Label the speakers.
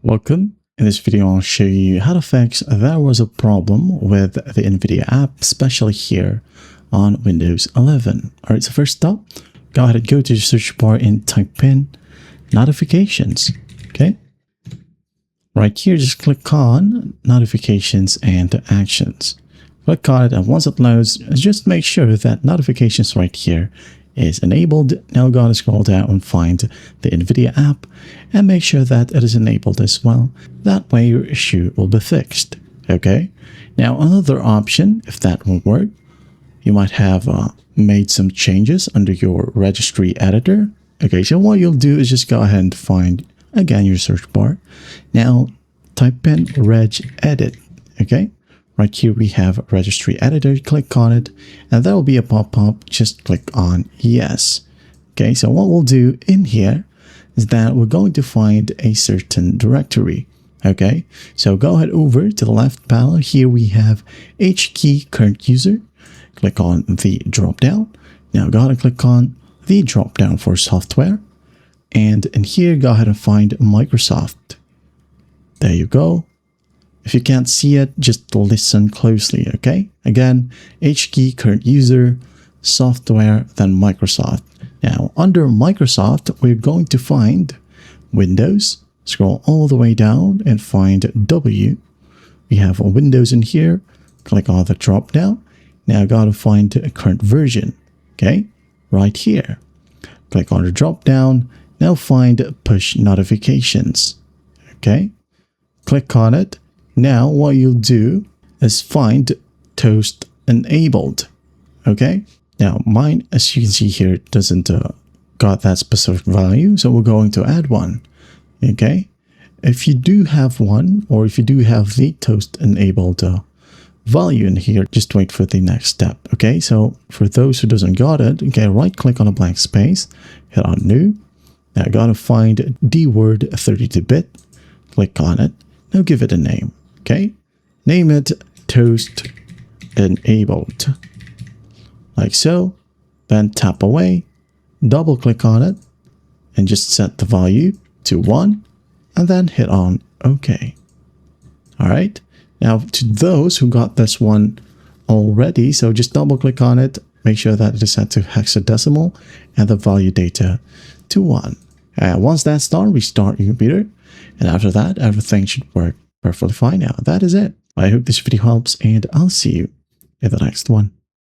Speaker 1: Welcome. In this video, I'll show you how to fix there was a problem with the NVIDIA app, especially here on Windows 11. Alright, so first up, go ahead and go to the search bar and type in notifications. Okay. Right here, just click on notifications and actions. Click on it, and once it loads, just make sure that notifications right here is enabled. Now go ahead and scroll down and find the NVIDIA app and make sure that it is enabled as well. That way your issue will be fixed. Okay. Now another option, if that won't work, you might have made some changes under your registry editor. Okay, so what you'll do is just go ahead and find again your search bar. Now type in regedit. Okay. Right here we have registry editor, click on it, and there will be a pop-up, just click on yes. Okay, so what we'll do in here is that we're going to find a certain directory. Okay, so go ahead over to the left panel. Here we have HKey current user. Click on the drop down. Now go ahead and click on the drop down for software. And in here, go ahead and find Microsoft. There you go. If you can't see it, just listen closely, okay? Again, HKey current user, software, then Microsoft. Now, under Microsoft, we're going to find Windows. Scroll all the way down and find W. We have a Windows in here. Click on the drop down. Now, got to find a current version, okay? Right here. Click on the drop down. Now, find push notifications, okay? Click on it. Now, what you'll do is find toast enabled. Okay. Now, mine, as you can see here, doesn't got that specific value. So we're going to add one. Okay. If you do have one, or if you do have the toast enabled value in here, just wait for the next step. Okay. So for those who doesn't got it, okay, right click on a blank space, hit on new. Now, I gotta find the word 32-bit. Click on it. Now give it a name. Okay, name it toast enabled, like so. Then tap away, double click on it, and just set the value to 1, and then hit on OK. All right, now to those who got this one already, so just double click on it, make sure that it is set to hexadecimal and the value data to 1. Once that's done, restart your computer, and after that, everything should work perfectly fine. Now that is it. I hope this video helps, and I'll see you in the next one.